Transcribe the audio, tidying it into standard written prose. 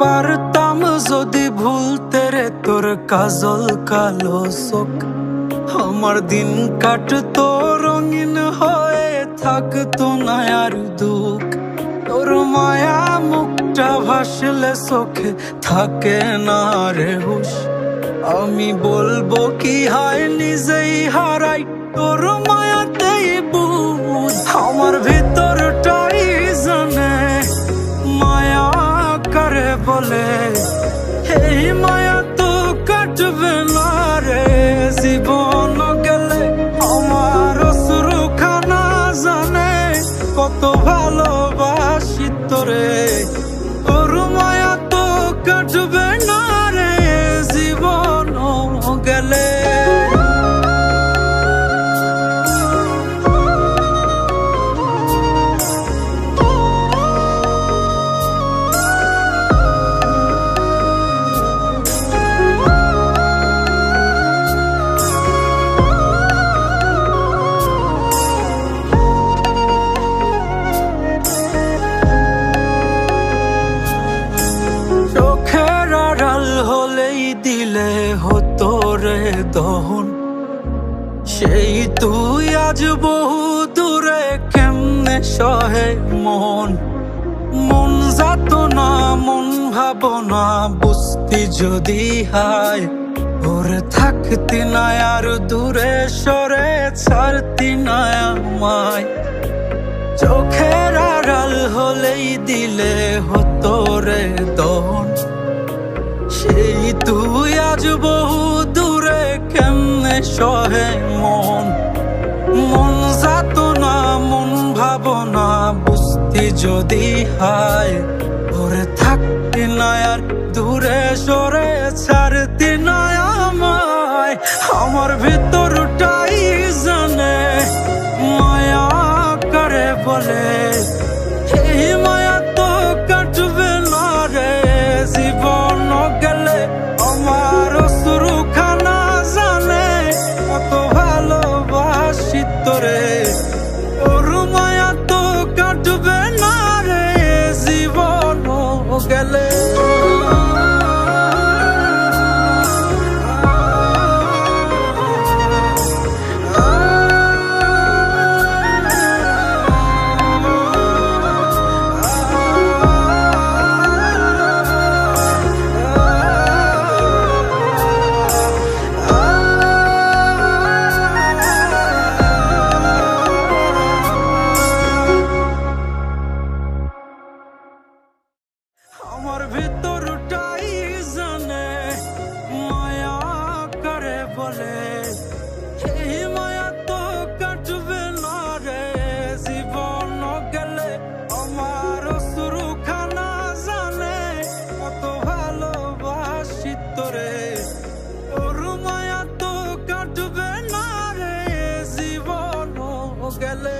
পারতাম যদি ভুলতে রে তোর কাজল কালো চোখ, আমার দিন কাটতো রঙিন হয়ে, থাকতো না আর দুঃখ। তোর মায়া মুখটা ভাসলে চোখে থাকে না রে হুশ, আমি বলবো কি হয় নিজেই হারাই তোর মায়াতেই বুঝ। আমার ভিতরটাই জানে মায়া কারে বলে, এই মায়া তো কাটবে না রে জীবন গেলে। আমার অশ্রুখানা জানে কত ভালোবাসি তোরে, তোর মায়া তো কাটবে না রে জীবন গেলে। চোখের আড়াল হলেই দিলে হতো রে দহন, সেই তুই আজ বহু দূরে কেমনে সহে মন। মন যাতনা মন ভাবনা বুঝতি যদি হায়, ওরে থাকতি না আর দূরে সরে ছাড়তি না আমায়। চোখের আড়াল হলেই দিলে হতো রে দহন, সেই তুই আজ বহু দূরে কেমনে সহে মন। মন যাতনা মন ভাবনা বুঝতি যদি হায়, ওরে থাকতি না আর দূরে সরে ছাড়তি না আমায়। আমার ভিতরটাই জানে মায়া কারে বলে, এই মায়া তো কাটবে না রে জীবন গেলে। আমার অশ্রুখানা জানে কত ভালোবাসি তোরে, তোর মায়া তো কাটবে না রে জীবন গেলে। আমার ভিতরটাই জানে মায়া কারে বলে, এই মায়া তো কাটবে না রে জীবন গেলে। আমার অশ্রুখানা জানে কত ভালোবাসি তোরে, তোর মায়া তো কাটবে না রে জীবন গেলে।